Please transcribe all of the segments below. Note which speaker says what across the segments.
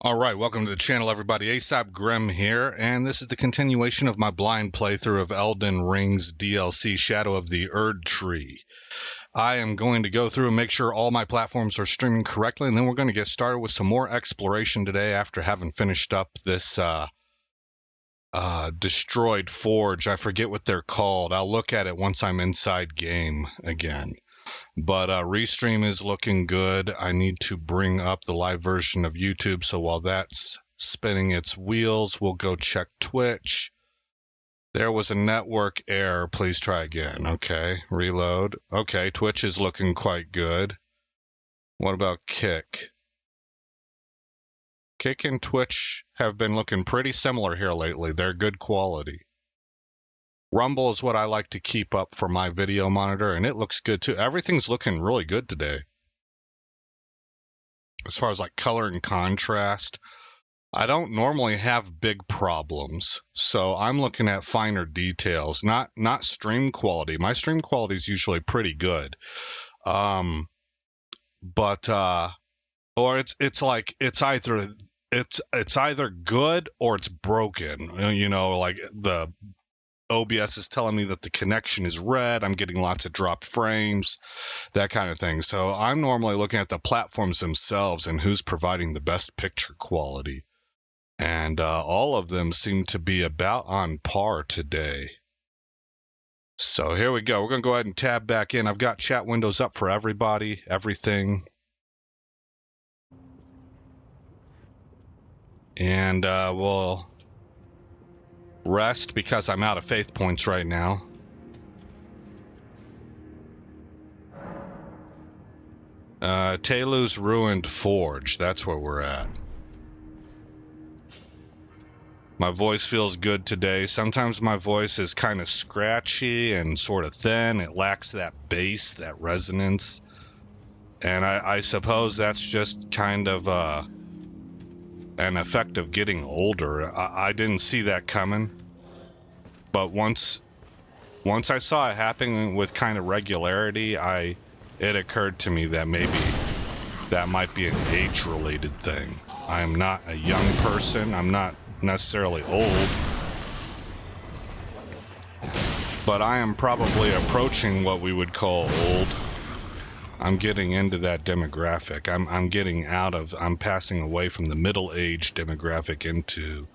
Speaker 1: All right, welcome to the channel, everybody. ASAP Grim here, and this is the continuation of my blind playthrough of Elden Ring's DLC, Shadow of the Erdtree. I am going to go through and make sure all my platforms are streaming correctly, and then we're going to get started with some more exploration today after having finished up this destroyed forge. I forget what they're called. I'll look at it once I'm inside game again. But Restream is looking good. I need to bring up the live version of YouTube, so while that's spinning its wheels, we'll go check Twitch. There was a network error. Please try again. Okay, reload. Okay, Twitch is looking quite good. What about Kick? Kick and Twitch have been looking pretty similar here lately. They're good quality. Rumble is what I like to keep up for my video monitor, and it looks good too. Everything's looking really good today. As far as like color and contrast, I don't normally have big problems, so I'm looking at finer details, not stream quality. My stream quality is usually pretty good, or it's either good or it's broken. You know, like the OBS is telling me that the connection is red. I'm getting lots of dropped frames, that kind of thing. So I'm normally looking at the platforms themselves and who's providing the best picture quality. And all of them seem to be about on par today. So here we go. We're going to go ahead and tab back in. I've got chat windows up for everybody, everything. And we'll rest because I'm out of faith points right now. Telu's Ruined Forge, that's where we're at. My voice feels good today. Sometimes my voice is kind of scratchy and sort of thin. It lacks that bass, that resonance. And I suppose that's just kind of an effect of getting older. I didn't see that coming, but once I saw it happening with kind of regularity, it occurred to me that maybe that might be an age-related thing. I am not a young person. I'm not necessarily old, but I am probably approaching what we would call old. I'm getting into that demographic. I'm passing away from the middle-aged demographic into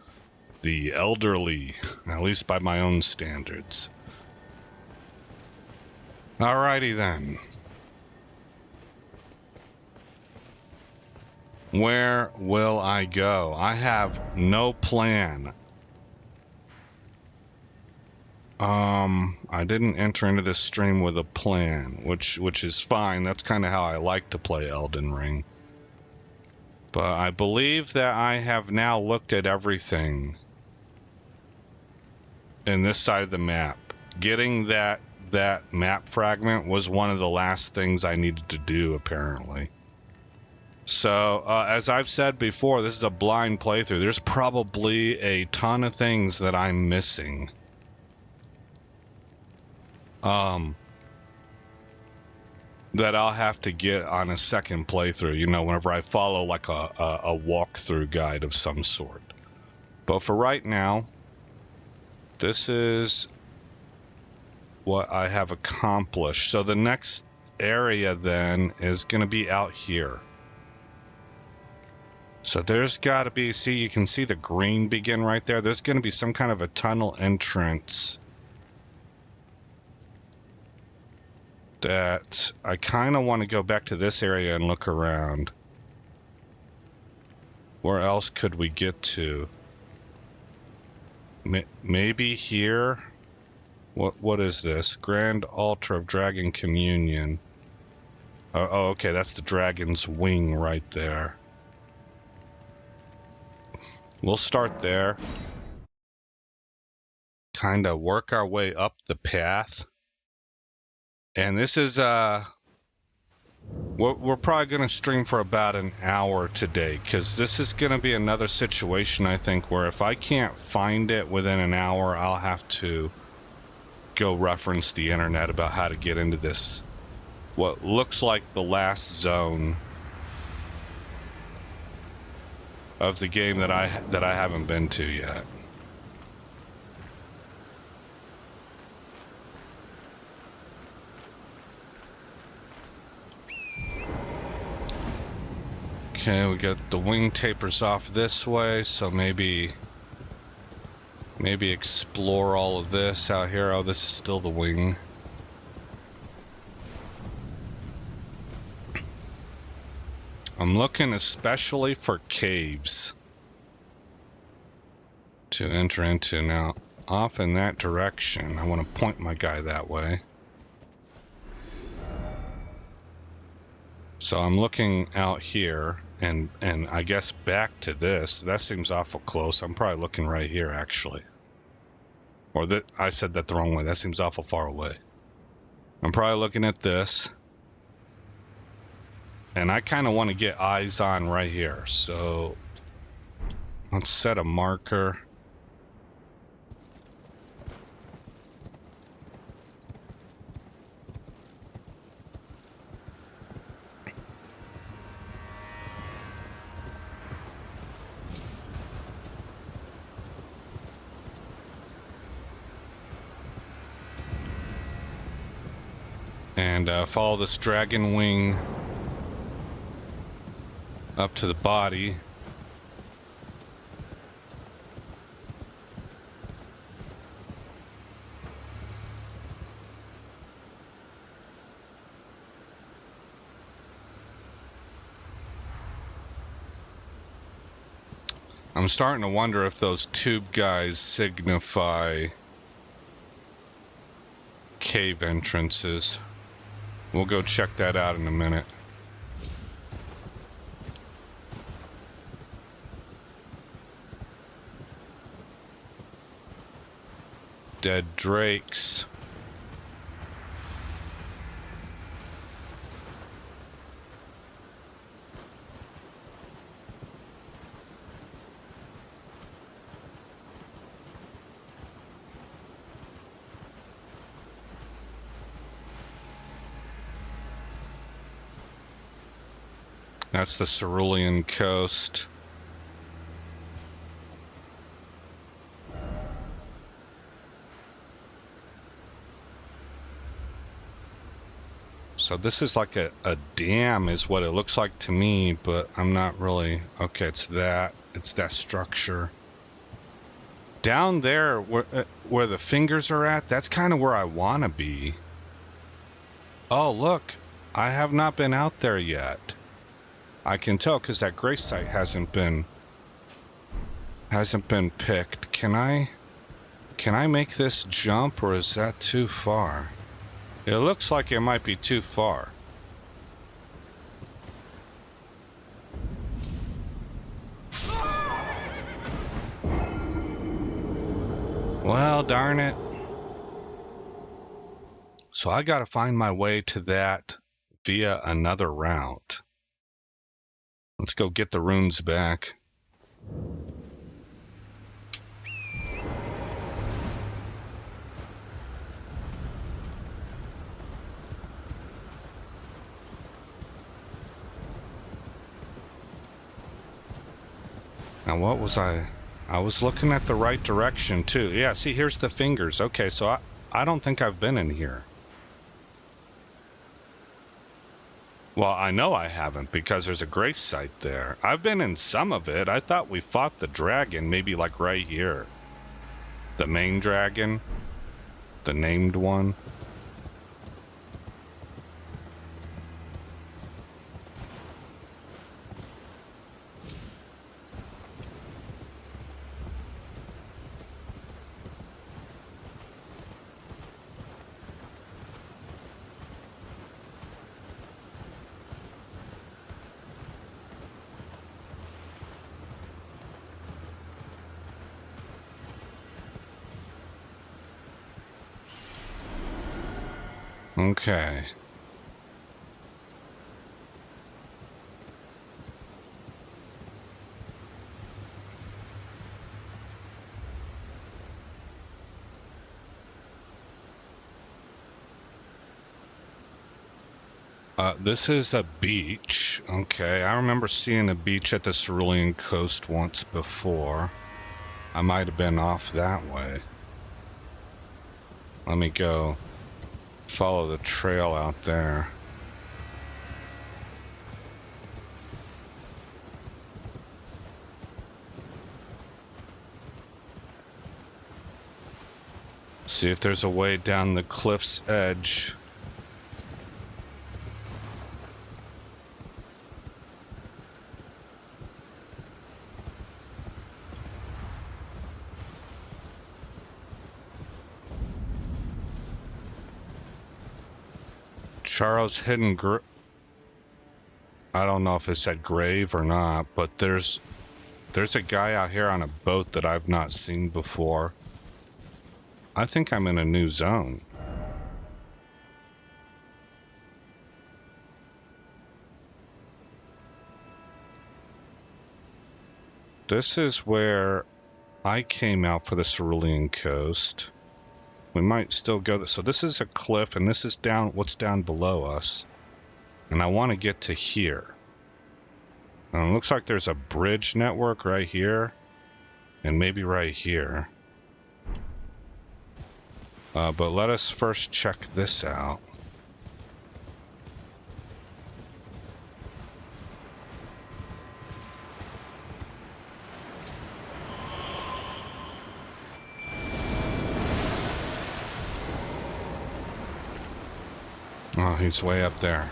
Speaker 1: the elderly, at least by my own standards. Alrighty then. Where will I go? I have no plan. I didn't enter into this stream with a plan, which is fine. That's kind of how I like to play Elden Ring. But I believe that I have now looked at everything in this side of the map. Getting that map fragment was one of the last things I needed to do, apparently. So, as I've said before, this is a blind playthrough. There's probably a ton of things that I'm missing. That I'll have to get on a second playthrough, you know, whenever I follow like a walkthrough guide of some sort. But for right now, this is what I have accomplished. So the next area then is going to be out here. So there's got to be, see, you can see the green begin right there. There's going to be some kind of a tunnel entrance that I kind of want to go back to this area and look around. Where else could we get to? Maybe here? What is this? Grand Altar of Dragon Communion. Oh, okay, that's the dragon's wing right there. We'll start there. Kind of work our way up the path. And this is, we're probably going to stream for about an hour today, because this is going to be another situation, I think, where if I can't find it within an hour, I'll have to go reference the internet about how to get into this, what looks like the last zone. of the game that I haven't been to yet. Okay, we got the wing tapers off this way, so maybe explore all of this out here. Oh, this is still the wing. I'm looking especially for caves to enter into. Now, off in that direction, I want to point my guy that way. So I'm looking out here, and I guess back to this. That seems awful close. I'm probably looking right here, actually. Or that I said that the wrong way. That seems awful far away. I'm probably looking at this. And I kind of want to get eyes on right here. So let's set a marker. And follow this dragon wing up to the body. I'm starting to wonder if those tube guys signify cave entrances. We'll go check that out in a minute. Dead drakes. That's the Cerulean coast. So this is like a dam is what it looks like to me, but I'm not really... Okay, it's that structure. Down there where the fingers are at, that's kind of where I want to be. Oh, look. I have not been out there yet. I can tell because that gray site hasn't been picked. Can I make this jump, or is that too far? It looks like it might be too far. Well, darn it. So I gotta find my way to that via another route. Let's go get the runes back. Now what was I was looking at the right direction too. Yeah, see, here's the fingers. Okay, so I don't think I've been in here. Well, I know I haven't because there's a grace site there. I've been in some of it. I thought we fought the dragon, maybe like right here. The main dragon. The named one. Okay. This is a beach. Okay, I remember seeing a beach at the Cerulean Coast once before. I might have been off that way. Let me go follow the trail out there. See if there's a way down the cliff's edge. Charles Hidden I don't know if it said grave or not, but there's a guy out here on a boat that I've not seen before. I think I'm in a new zone. This is where I came out for the Cerulean Coast. We might still go so this is a cliff, and this is what's down below us. And I want to get to here. It looks like there's a bridge network right here, and maybe right here. But let us first check this out. Oh, he's way up there.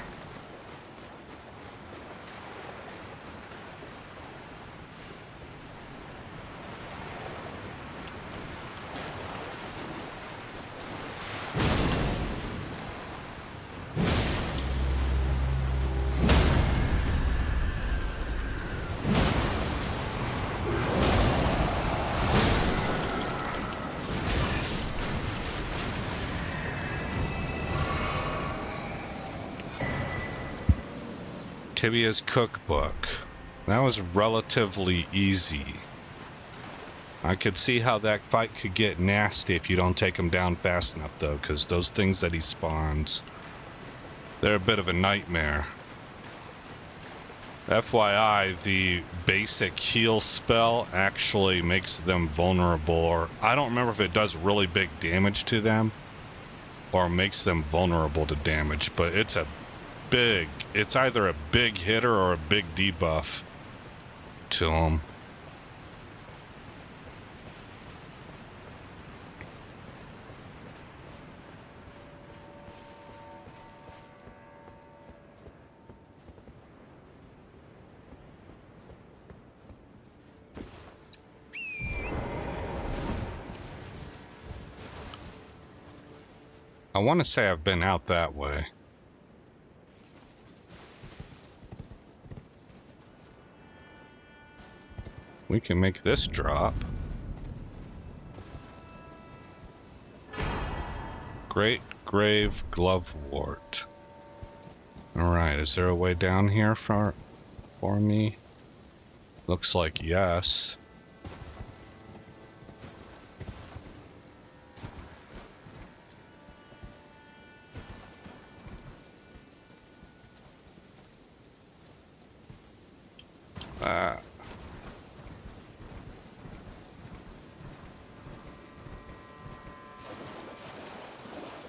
Speaker 1: Tibia's cookbook. That was relatively easy. I could see how that fight could get nasty if you don't take him down fast enough, though, because those things that he spawns, they're a bit of a nightmare. FYI, the basic heal spell actually makes them vulnerable, or I don't remember if it does really big damage to them or makes them vulnerable to damage, but it's either a big hitter or a big debuff to them. I want to say I've been out that way. We can make this drop. Great Grave Glovewort. Alright, is there a way down here for me? Looks like yes.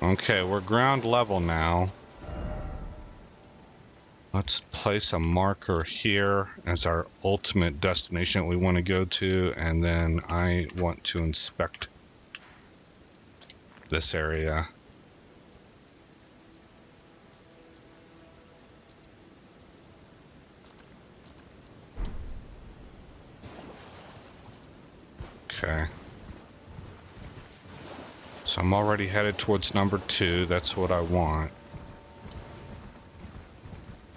Speaker 1: Okay, we're ground level now. Let's place a marker here as our ultimate destination we want to go to, and then I want to inspect this area. Okay. So I'm already headed towards number 2. That's what I want.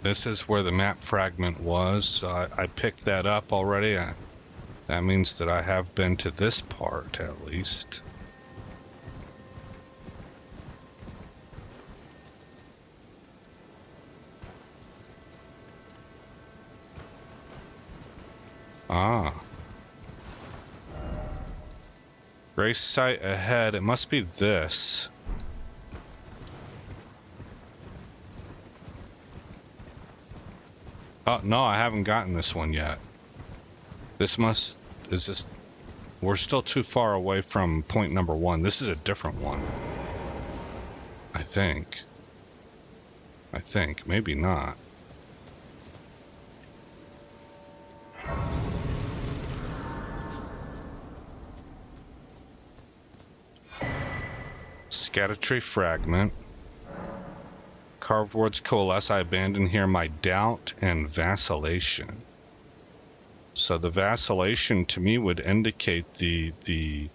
Speaker 1: This is where the map fragment was. So I picked that up already. That means that I have been to this part, at least. Ah. Grace site ahead. It must be this. Oh, no, I haven't gotten this one yet. Is this... We're still too far away from point number 1. This is a different one. I think. Maybe not. Erdtree fragment. Carved words coalesce. I abandon here my doubt and vacillation. So the vacillation to me would indicate the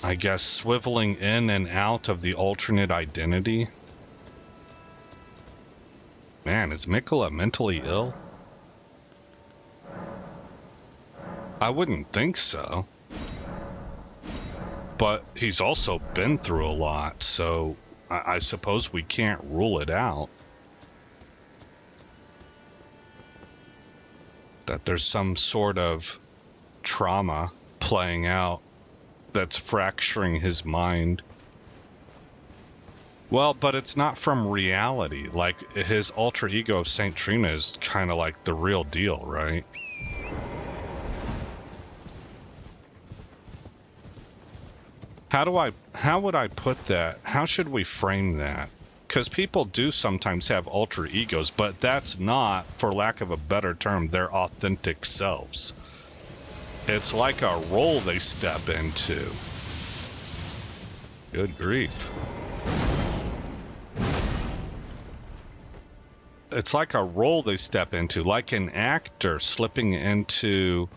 Speaker 1: I guess swiveling in and out of the alternate identity. Man, is Miquella mentally ill? I wouldn't think so. But he's also been through a lot, so I suppose we can't rule it out. That there's some sort of trauma playing out that's fracturing his mind. Well, but it's not from reality. Like, his alter ego of Saint Trina is kind of like the real deal, right? How would I put that? How should we frame that? Because people do sometimes have alter egos, but that's not, for lack of a better term, their authentic selves. It's like a role they step into. Good grief. It's like a role they step into, like an actor slipping into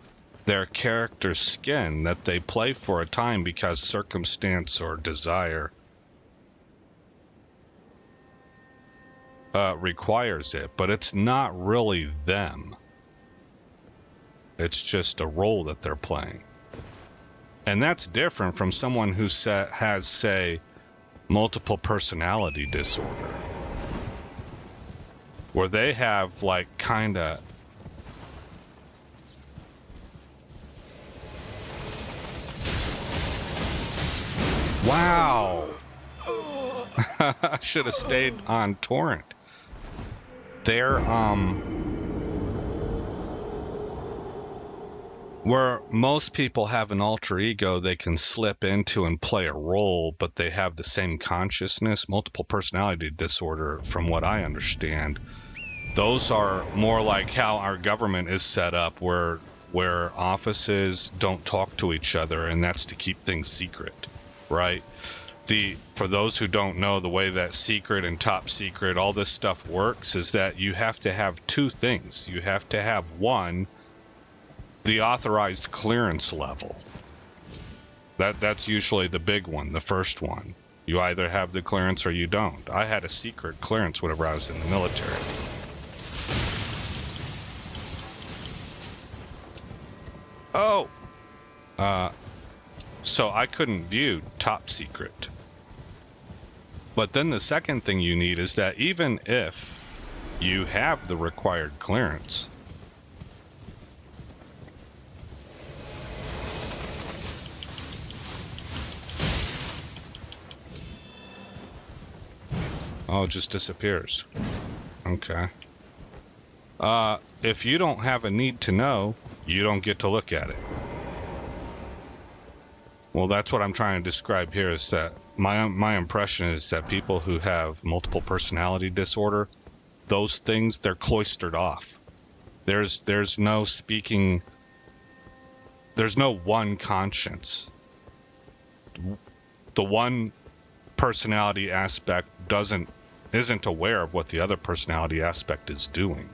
Speaker 1: their character's skin that they play for a time because circumstance or desire requires it, but it's not really them. It's just a role that they're playing. And that's different from someone who has, say, multiple personality disorder, where they have, like, kind of... Wow! I should have stayed on torrent. They're, where most people have an alter ego they can slip into and play a role, but they have the same consciousness. Multiple personality disorder, from what I understand, those are more like how our government is set up, where offices don't talk to each other, and that's to keep things secret, right? For those who don't know, the way that secret and top secret, all this stuff works, is that you have to have two things. You have to have, one, the authorized clearance level. That's usually the big one, the first one. You either have the clearance or you don't. I had a secret clearance whenever I was in the military. Oh! So I couldn't view top secret. But then the second thing you need is that even if you have the required clearance, oh, it just disappears. Okay. If you don't have a need to know, you don't get to look at it. Well, that's what I'm trying to describe here, is that my impression is that people who have multiple personality disorder, those things, they're cloistered off. There's no speaking, there's no one conscience. The one personality aspect isn't aware of what the other personality aspect is doing.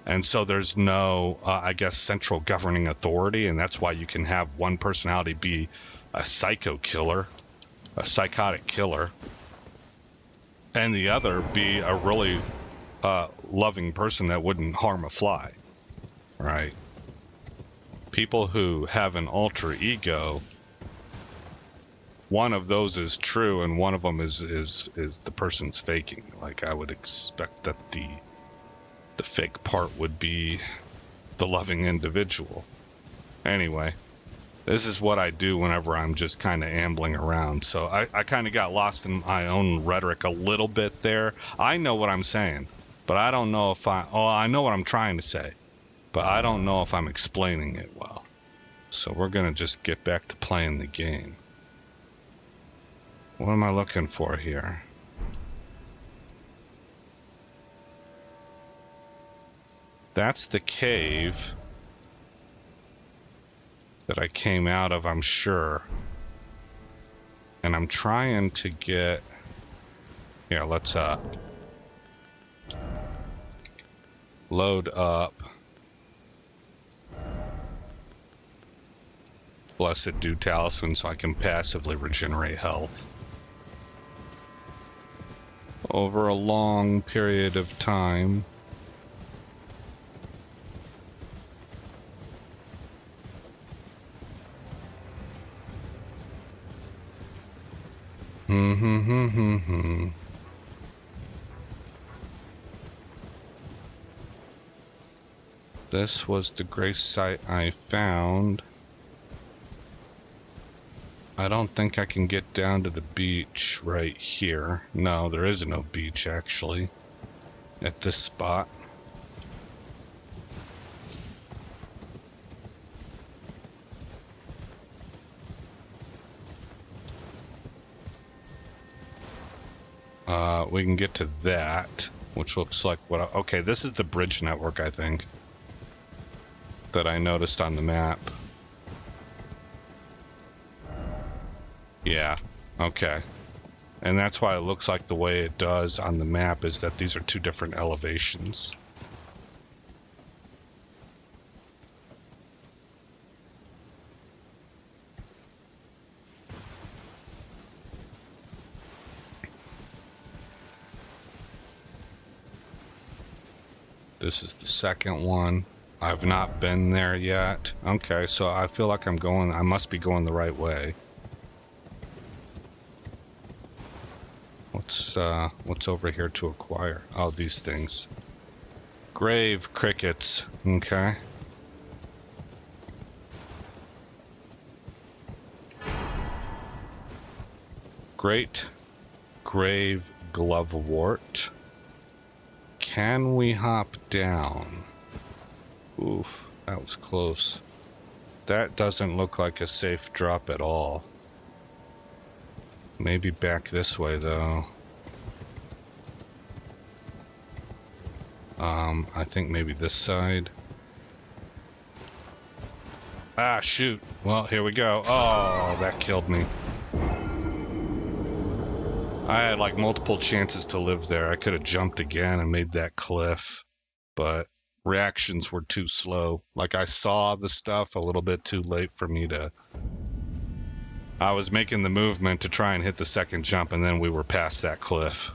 Speaker 1: And so there's no, I guess, central governing authority, and that's why you can have one personality be a psycho killer, a psychotic killer, and the other be a really loving person that wouldn't harm a fly, right? People who have an alter ego, one of those is true, and one of them is the person's faking. Like, I would expect that the fake part would be the loving individual. Anyway, this is what I do whenever I'm just kind of ambling around. So I kind of got lost in my own rhetoric a little bit there. I know what I'm saying, But I don't know if I know what I'm trying to say, but I don't know if I'm explaining it well. So we're gonna just get back to playing the game. What am I looking for here? That's the cave that I came out of, I'm sure. And I'm trying to get... Here, let's load up. Blessed Dew Talisman so I can passively regenerate health over a long period of time. This was the grace site I found. I don't think I can get down to the beach right here. No, there is no beach actually at this spot. We can get to that, which looks like what... Okay, this is the bridge network, I think, that I noticed on the map. Yeah, okay. And that's why it looks like the way it does on the map is that these are two different elevations. This is the second one. I've not been there yet. Okay, so I feel like I must be going the right way. What's over here to acquire? Oh, these things. Grave crickets. Okay. Great grave glovewort. Can we hop down? Oof, that was close. That doesn't look like a safe drop at all. Maybe back this way, though. I think maybe this side. Ah, shoot. Well, here we go. Oh, that killed me. I had like multiple chances to live there. I could have jumped again and made that cliff, but reactions were too slow. Like I saw the stuff a little bit too late for me to... I was making the movement to try and hit the second jump, and then we were past that cliff.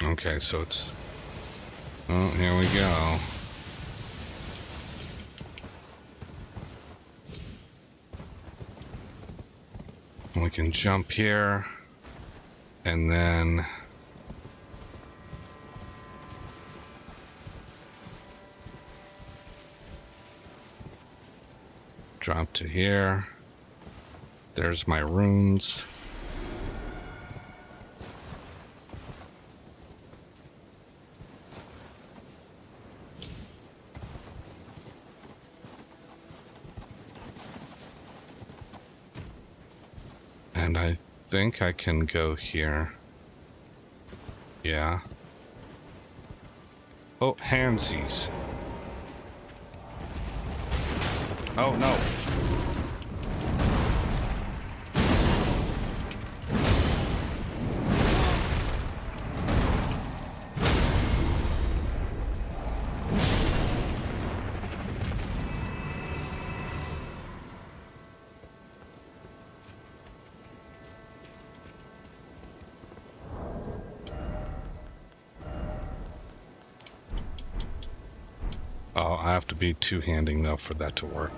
Speaker 1: Okay, so it's... Oh, here we go. We can jump here, and then... drop to here. There's my runes. And I think I can go here. Yeah. Oh, handsies. Oh, no. Oh, I have to be two-handing, though, for that to work.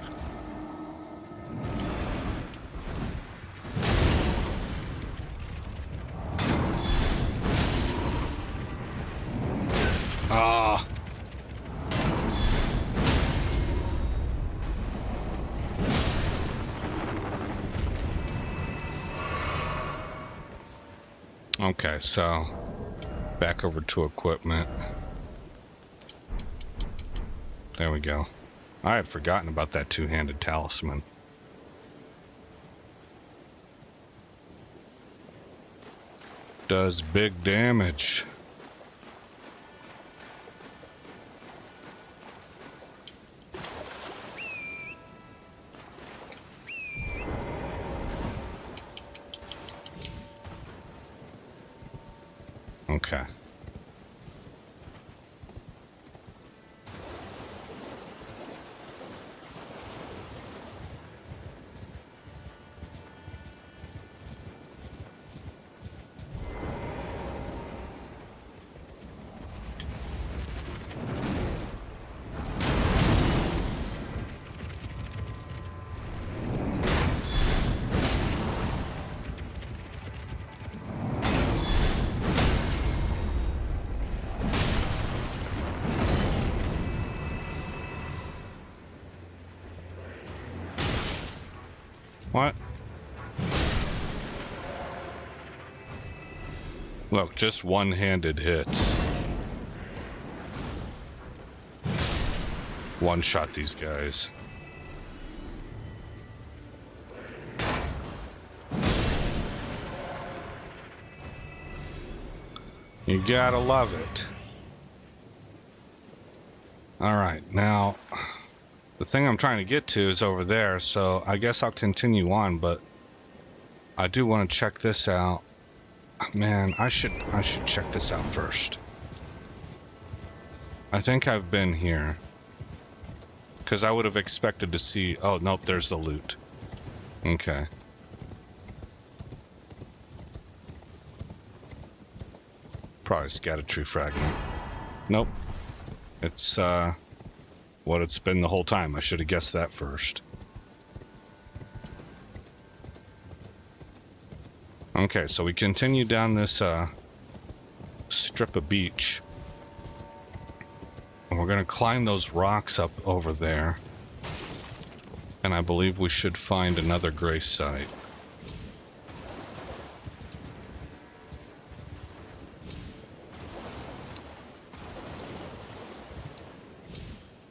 Speaker 1: Ah, Okay, so back over to equipment. There we go. I had forgotten about that two-handed talisman. Does big damage. Okay. What? Look, just one-handed hits. One-shot these guys. You gotta love it. Alright, now the thing I'm trying to get to is over there, so I guess I'll continue on, but I do want to check this out. Man, I should check this out first. I think I've been here. Because I would have expected to see... Oh, nope, there's the loot. Okay. Probably Erdtree fragment. Nope. It's, what it's been the whole time. I should have guessed that first. Okay, so we continue down this, strip of beach. And we're gonna climb those rocks up over there. And I believe we should find another grace site.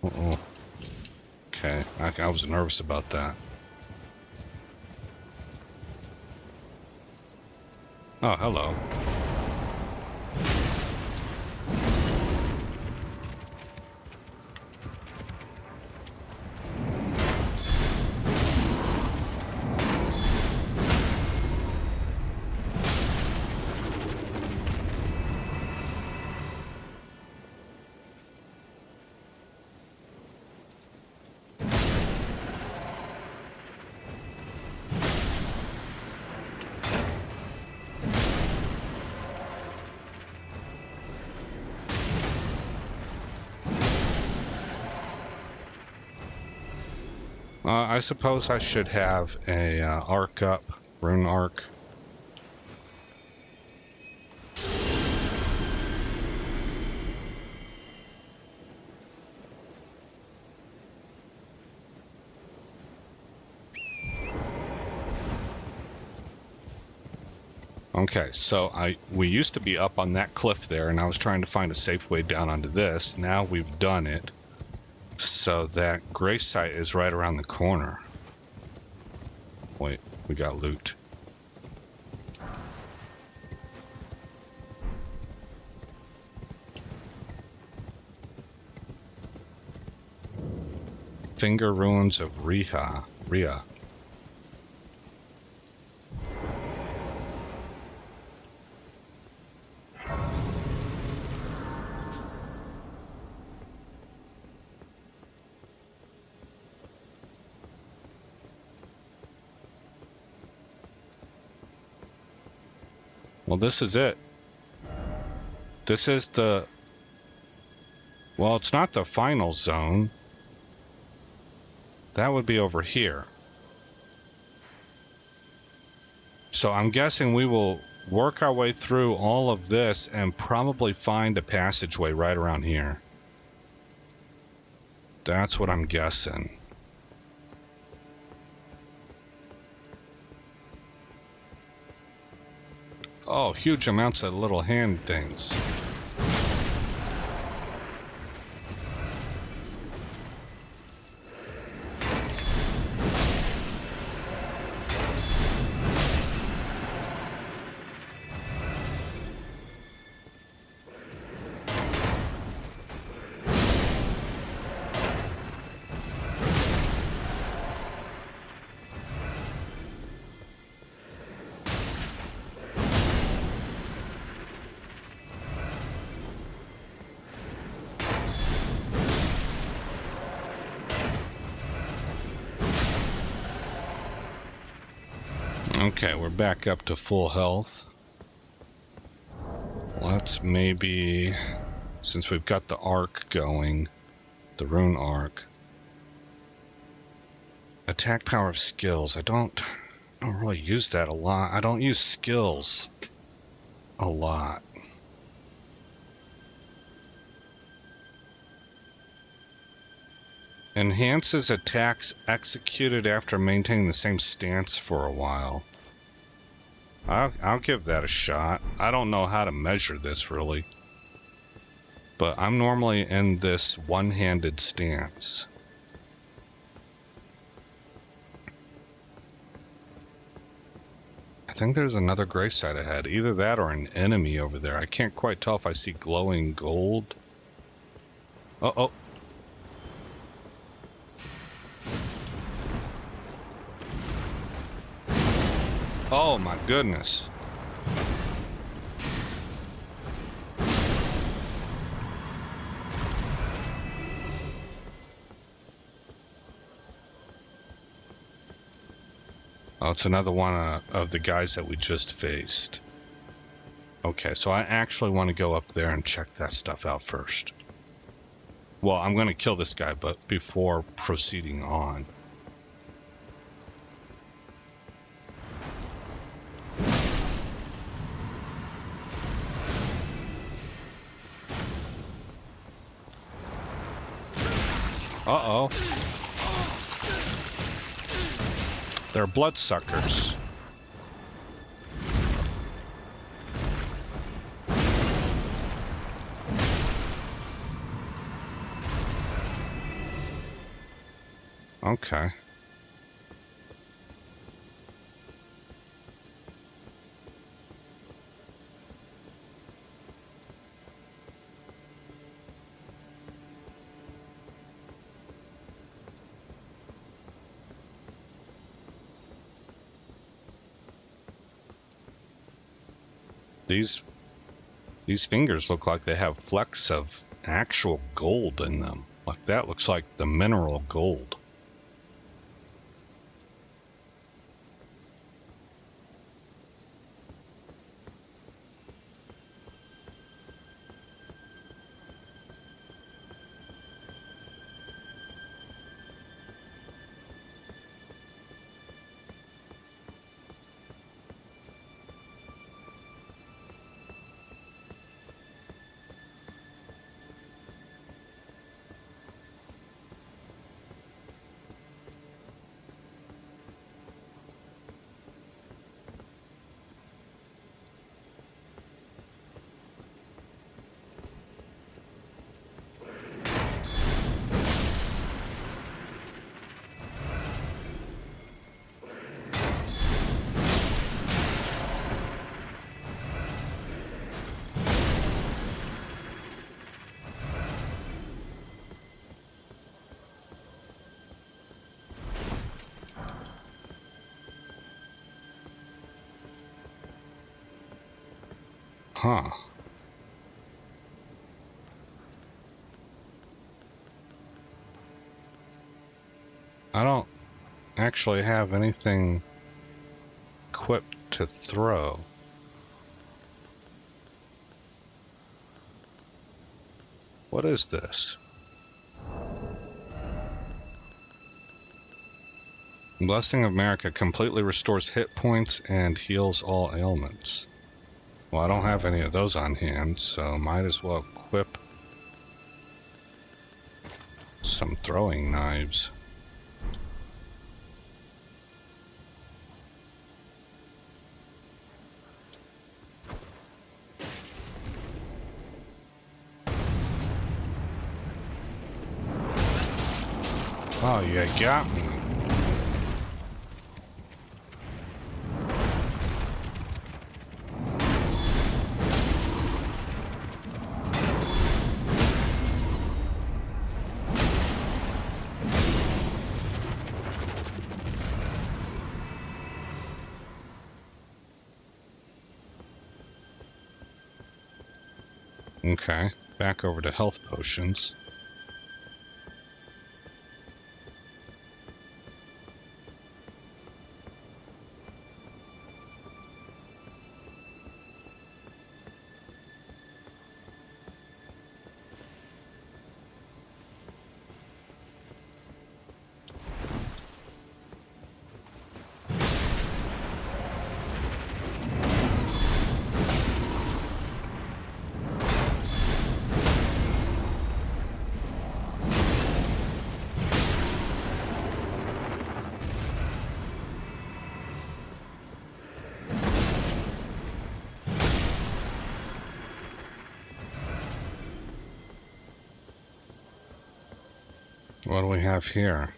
Speaker 1: Uh-oh. Okay, I was nervous about that. Oh, hello. I suppose I should have a arc up, rune arc. Okay, so we used to be up on that cliff there, and I was trying to find a safe way down onto this. Now we've done it. So that grace site is right around the corner. Wait, we got loot. Finger ruins of Rhea. Well, this is it. This is the... Well, it's not the final zone. That would be over here. So I'm guessing we will work our way through all of this and probably find a passageway right around here. That's what I'm guessing. Oh, huge amounts of little hand things. Okay, we're back up to full health. Let's maybe, since we've got the arc going, the rune arc. Attack power of skills. I don't really use that a lot. I don't use skills a lot. Enhances attacks executed after maintaining the same stance for a while. I'll give that a shot. I don't know how to measure this really, but I'm normally in this one-handed stance. I think there's another gray site ahead. Either that or an enemy over there. I can't quite tell if I see glowing gold. Uh-oh. Oh my goodness. Oh, it's another one of the guys that we just faced. Okay, so I actually want to go up there and check that stuff out first. Well, I'm going to kill this guy, but before proceeding on. Uh-oh. They're bloodsuckers. Okay. These fingers look like they have flecks of actual gold in them. Like that looks like the mineral gold. Huh. I don't actually have anything equipped to throw. What is this? Blessing of America completely restores hit points and heals all ailments. Well, I don't have any of those on hand, so might as well equip some throwing knives. Oh, you got me. Okay, back over to health potions. What do we have here?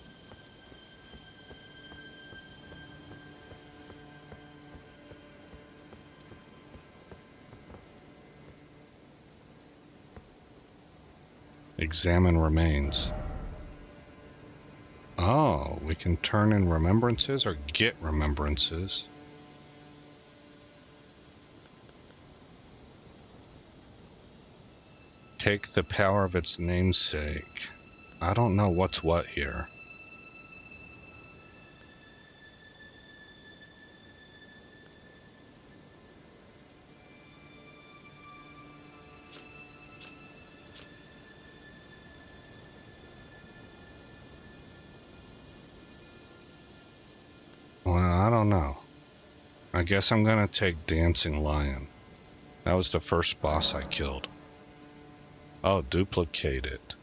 Speaker 1: Examine remains. Oh, we can turn in remembrances or get remembrances. Take the power of its namesake. I don't know what's what here. Well, I don't know. I guess I'm gonna take Dancing Lion. That was the first boss I killed. Oh, duplicate it.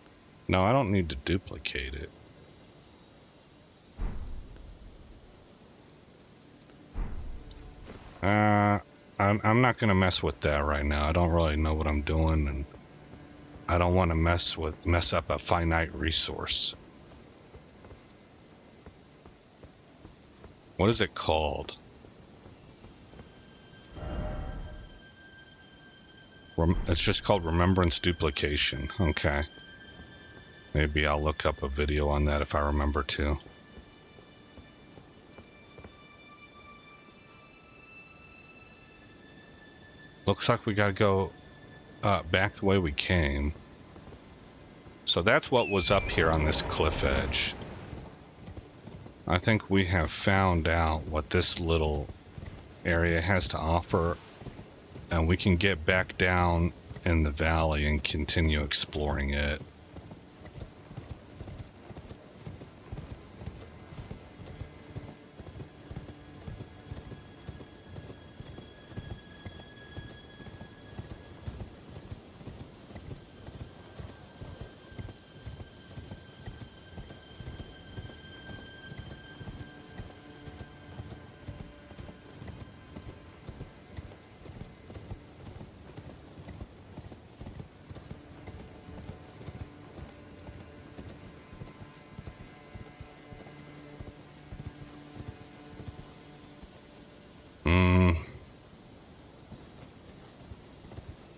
Speaker 1: No, I don't need to duplicate it. I'm not gonna mess with that right now. I don't really know what I'm doing, and I don't want to mess up a finite resource. What is it called? It's just called Remembrance Duplication. Okay. Maybe I'll look up a video on that if I remember to. Looks like we gotta go back the way we came. So that's what was up here on this cliff edge. I think we have found out what this little area has to offer, and we can get back down in the valley and continue exploring it.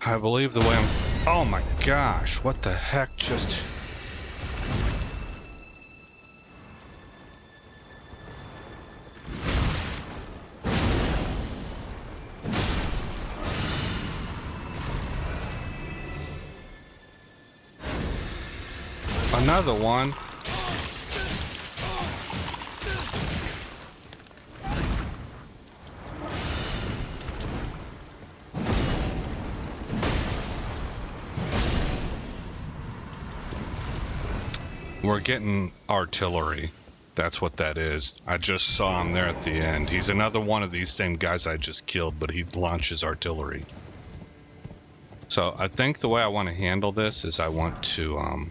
Speaker 1: I believe the way I'm... Oh my gosh, what the heck just... Another one. We're getting artillery. That's what that is. I just saw him there at the end. He's another one of these same guys I just killed, but he launches artillery. So I think the way I want to handle this is I want to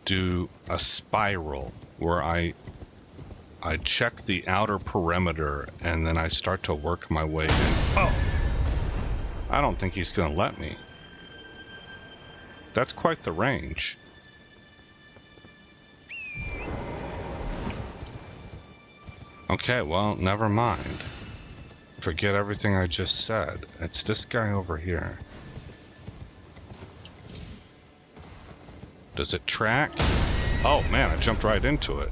Speaker 1: do a spiral where I check the outer perimeter and then I start to work my way in. Oh! I don't think he's going to let me. That's quite the range. Okay, well, never mind. Forget everything I just said. It's this guy over here. Does it track? Oh man, I jumped right into it.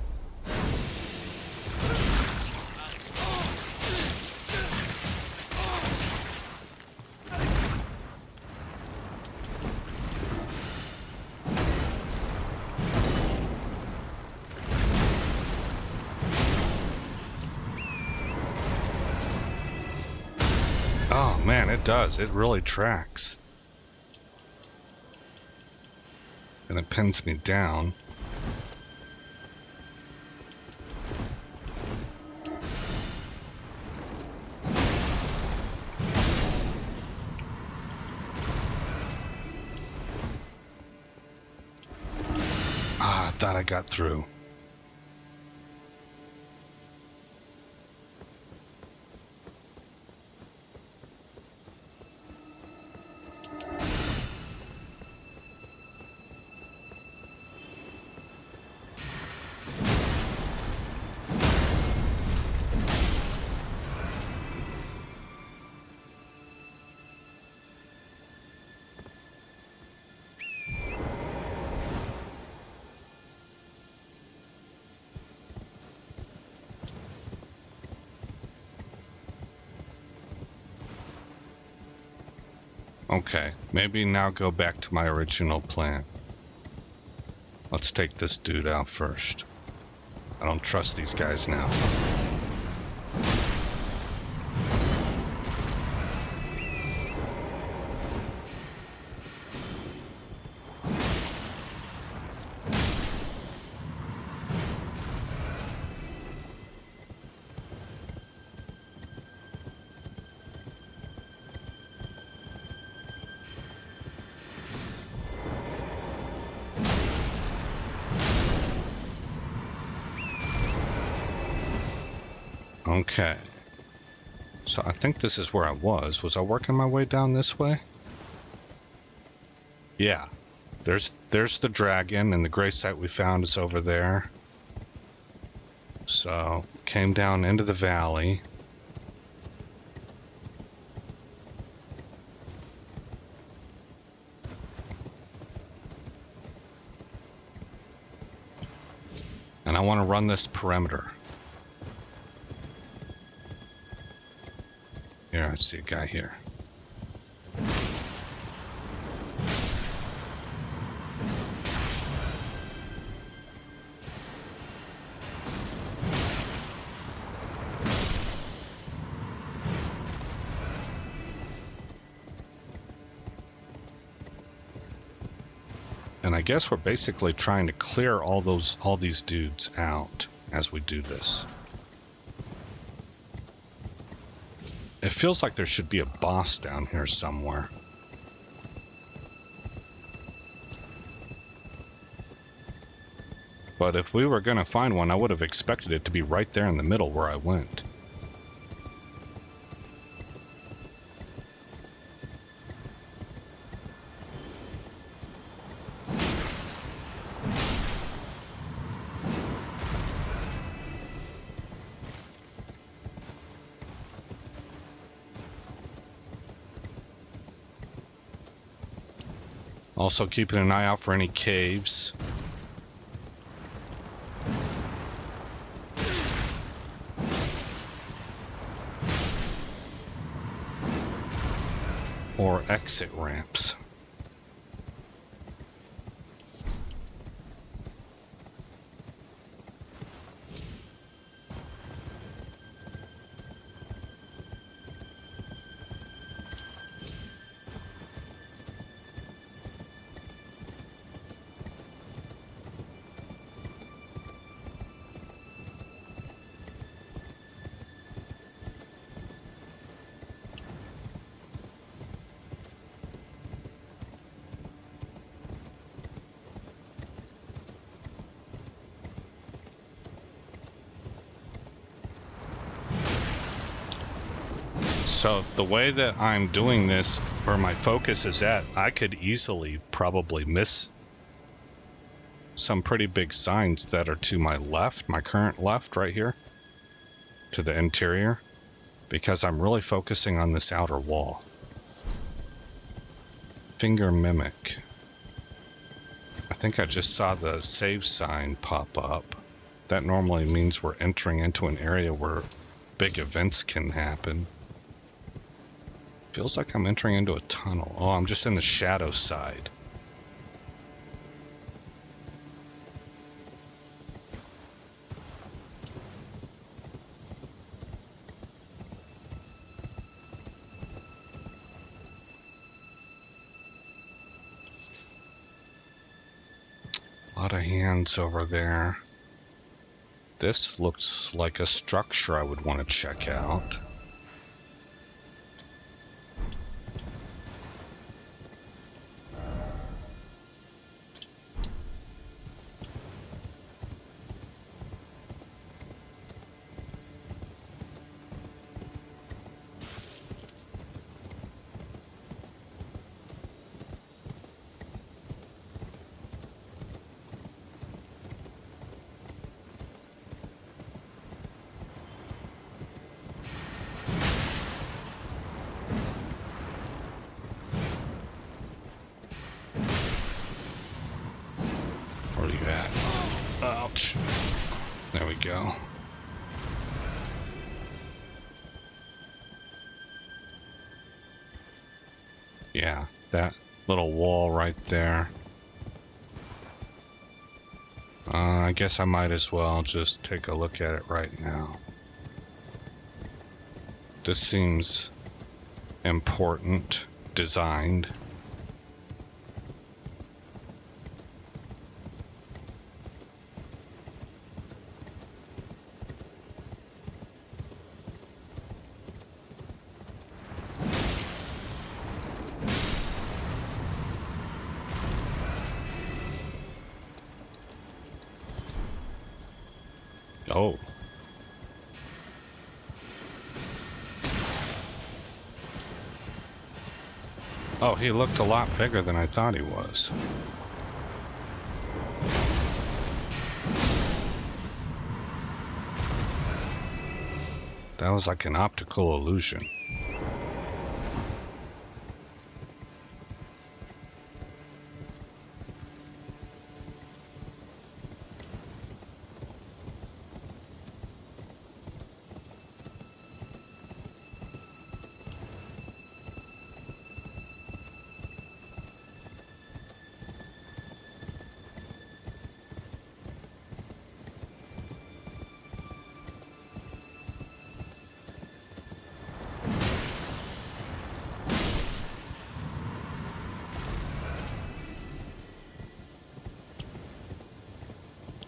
Speaker 1: Oh man, it does. It really tracks. And it pins me down. Ah, I thought I got through. Okay, maybe now go back to my original plan. Let's take this dude out first. I don't trust these guys now. Okay. So I think this is where I was. Was I working my way down this way? Yeah. There's the dragon, and the gray site we found is over there. So, came down into the valley. And I want to run this perimeter. Here, I see a guy here. And I guess we're basically trying to clear all these dudes out as we do this. It feels like there should be a boss down here somewhere. But if we were going to find one, I would have expected it to be right there in the middle where I went. Also keeping an eye out for any caves. Or exit ramps. So the way that I'm doing this, where my focus is at, I could easily probably miss some pretty big signs that are to my left, my current left right here. to the interior because I'm really focusing on this outer wall. Finger mimic. I think I just saw the save sign pop up. That normally means we're entering into an area where big events can happen. Feels like I'm entering into a tunnel. Oh, I'm just in the shadow side. A lot of hands over there. This looks like a structure I would want to check out. Where are you at? Ouch. There we go. Yeah, that little wall right there. I guess I might as well just take a look at it right now. This seems important, designed. Oh. Oh, he looked a lot bigger than I thought he was. That was like an optical illusion.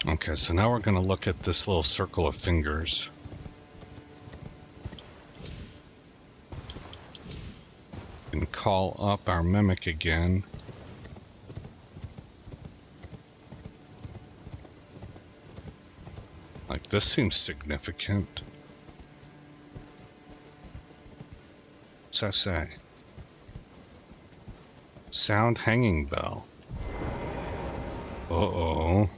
Speaker 1: Okay, so now we're going to look at this little circle of fingers. And call up our mimic again. Like, this seems significant. What's that say? Sound hanging bell. Uh-oh.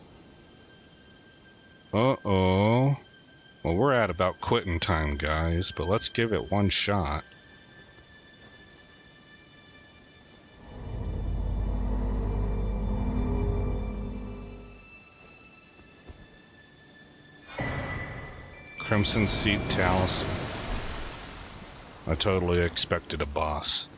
Speaker 1: Uh-oh. Well, we're at about quitting time, guys, but let's give it one shot. Crimson Seed Talisman. I totally expected a boss.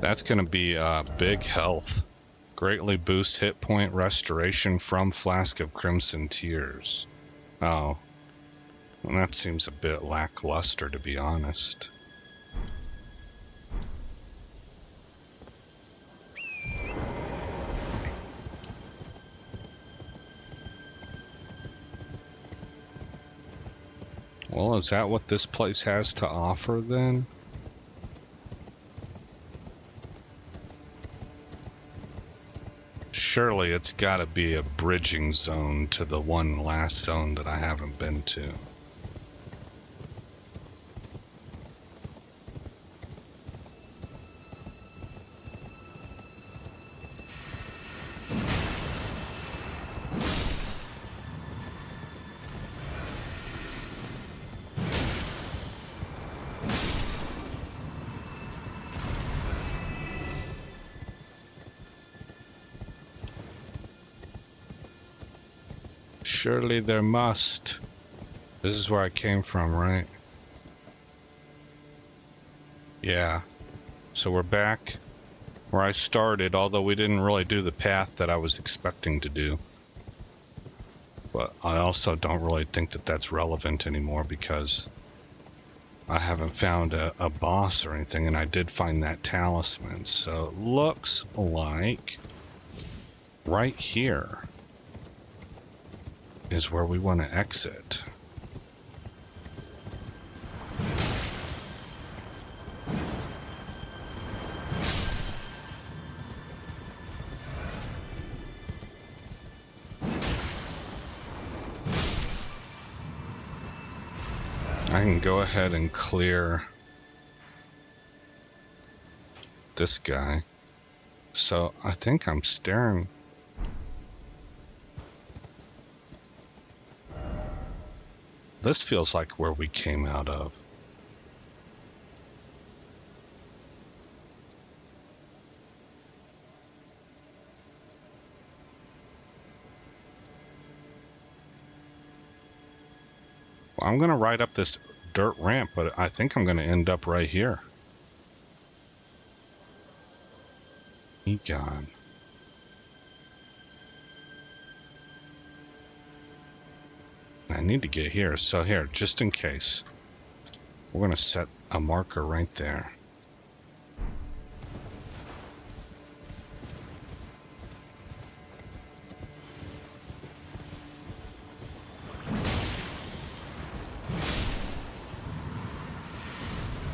Speaker 1: That's going to be big health. Greatly boosts hit point restoration from Flask of Crimson Tears. Oh. Well, that seems a bit lackluster, to be honest. Well, is that what this place has to offer, then? Surely it's got to be a bridging zone to the one last zone that I haven't been to. Surely there must. This is where I came from, right? Yeah. So we're back where I started, although we didn't really do the path that I was expecting to do. But I also don't really think that that's relevant anymore because I haven't found a boss or anything, and I did find that talisman. So it looks like right here is where we want to exit. I can go ahead and clear this guy. So I think I'm staring. This feels like where we came out of. Well, I'm going to ride up this dirt ramp, but I think I'm going to end up right here. Egon. I need to get here, so here, just in case, we're going to set a marker right there.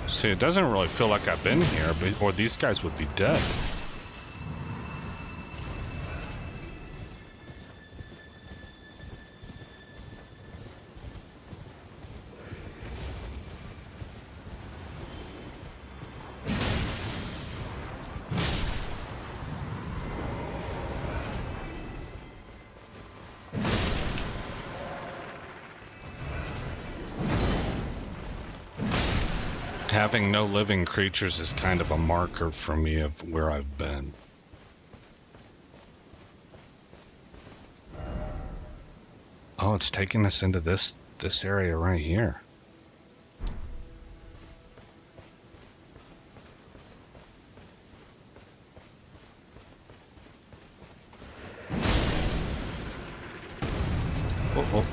Speaker 1: See, it doesn't really feel like I've been here, or these guys would be dead. Having no living creatures is kind of a marker for me of where I've been. Oh, it's taking us into this area right here. Oh.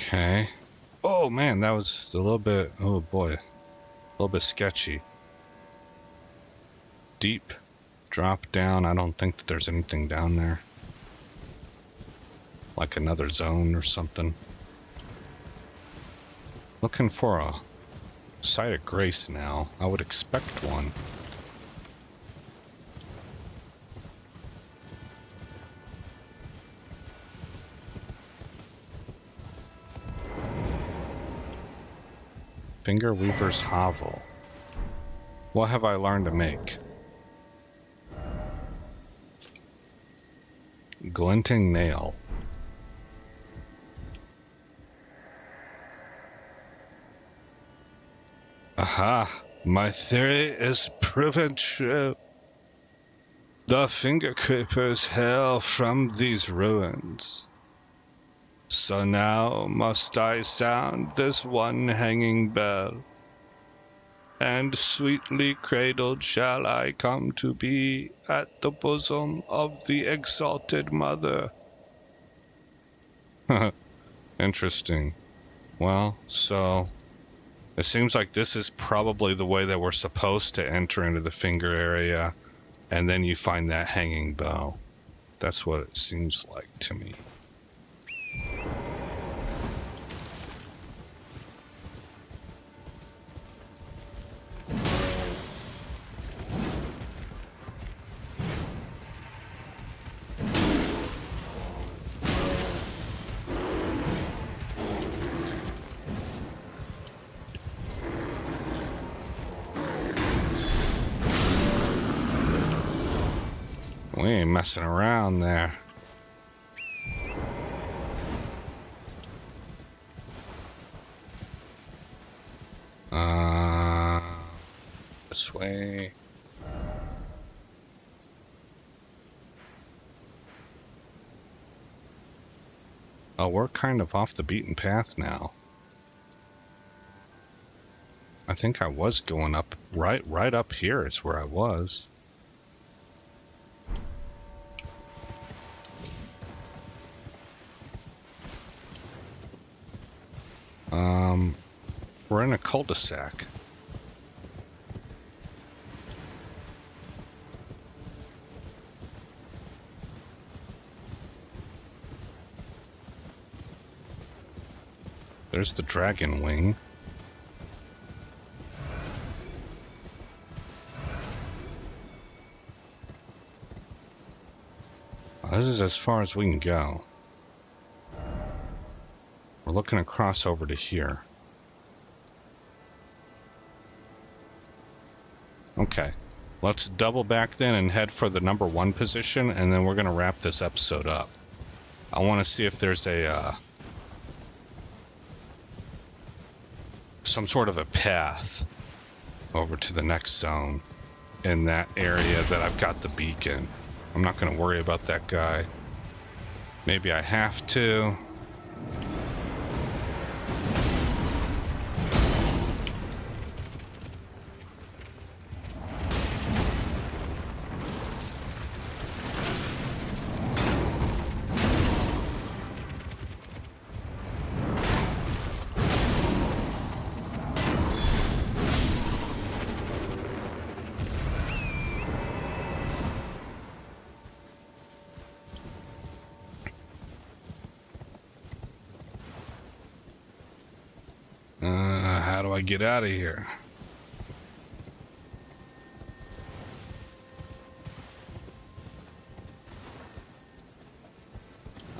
Speaker 1: Okay. Oh man, that was a little bit, oh boy, a little bit sketchy. Deep drop down. I don't think that there's anything down there. Like another zone or something. Looking for a site of grace now. I would expect one. Finger Weaver's Hovel. What have I learned to make? Glinting Nail. Aha! My theory is proven true. The Finger Creepers hail from these ruins. So now must I sound this one hanging bell, and sweetly cradled shall I come to be at the bosom of the exalted mother. Interesting. Well, so it seems like this is probably the way that we're supposed to enter into the finger area, and then you find that hanging bell. That's what it seems like to me. We ain't messing around there. This way. Oh, we're kind of off the beaten path now. I think I was going up, right up here is where I was. We're in a cul-de-sac. There's the dragon wing. This is as far as we can go. We're looking across over to here. Okay, let's double back then and head for the number 1 position, and then we're going to wrap this episode up. I want to see if there's a some sort of a path over to the next zone in that area that I've got the beacon. I'm not going to worry about that guy. Maybe I have to. How do I get out of here?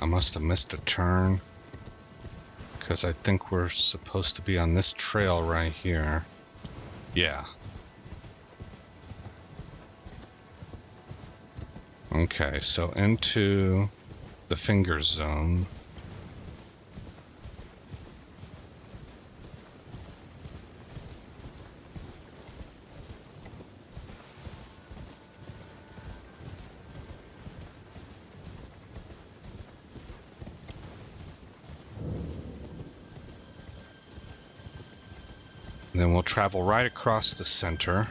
Speaker 1: I must have missed a turn, because I think we're supposed to be on this trail right here. Yeah. Okay, so into the finger zone. Then we'll travel right across the center.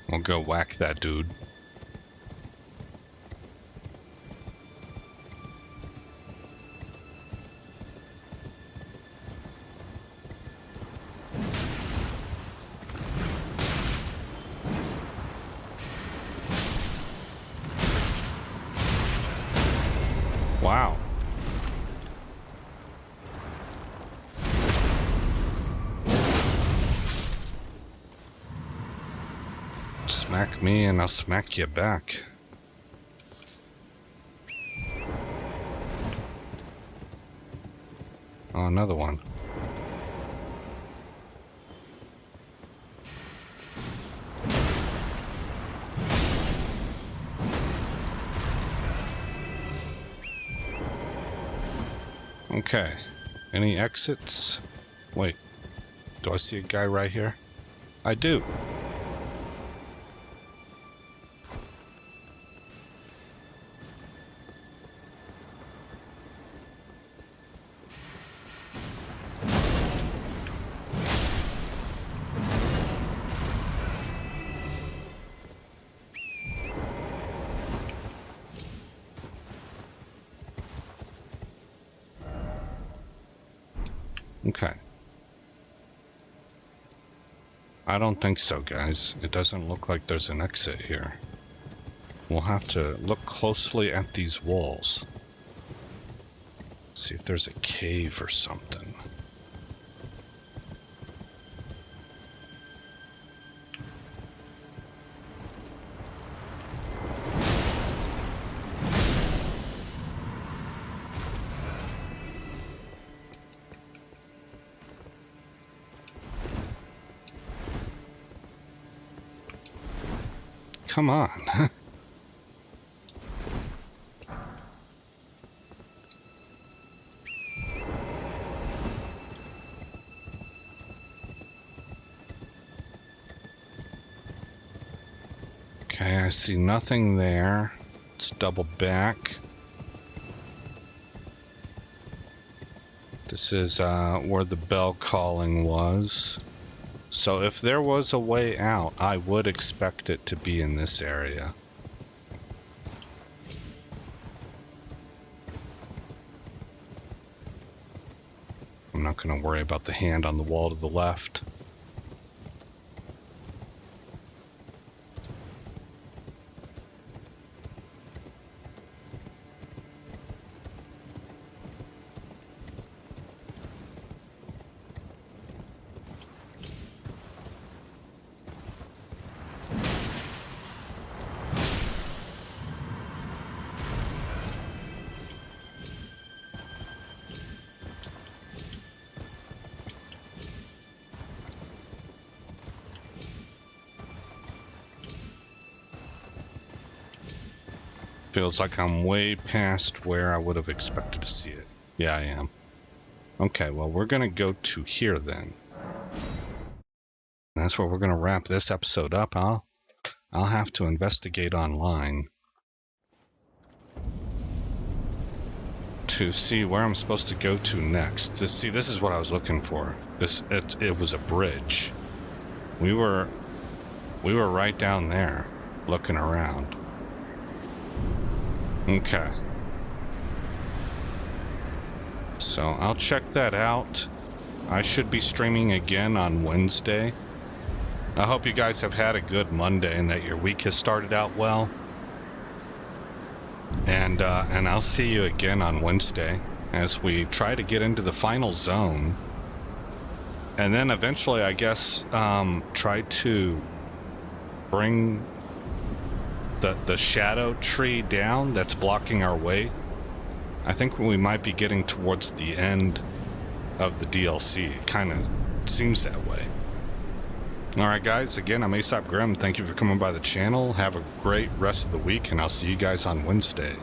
Speaker 1: We'll go whack that dude. Wow. Smack me and I'll smack you back. Oh, another one. Okay. Any exits? Wait. Do I see a guy right here? I do. Okay. I don't think so, guys. It doesn't look like there's an exit here. We'll have to look closely at these walls. See if there's a cave or something. Come on. Okay, I see nothing there. Let's double back. This is where the bell calling was. So if there was a way out, I would expect it to be in this area. I'm not going to worry about the hand on the wall to the left. Feels like I'm way past where I would have expected to see it. Yeah, I am. Okay, well, we're going to go to here then. That's where we're going to wrap this episode up. I'll have to investigate online to see where I'm supposed to go to next. This is what I was looking for. It was a bridge. We were right down there looking around. Okay. So I'll check that out. I should be streaming again on Wednesday. I hope you guys have had a good Monday and that your week has started out well. And I'll see you again on Wednesday as we try to get into the final zone. And then eventually, I guess, try to bring the shadow tree down that's blocking our way. I think we might be getting towards the end of the DLC. It kind of seems that way. Alright guys, again, I'm Aesop Grim. Thank you for coming by the channel. Have a great rest of the week, and I'll see you guys on Wednesday.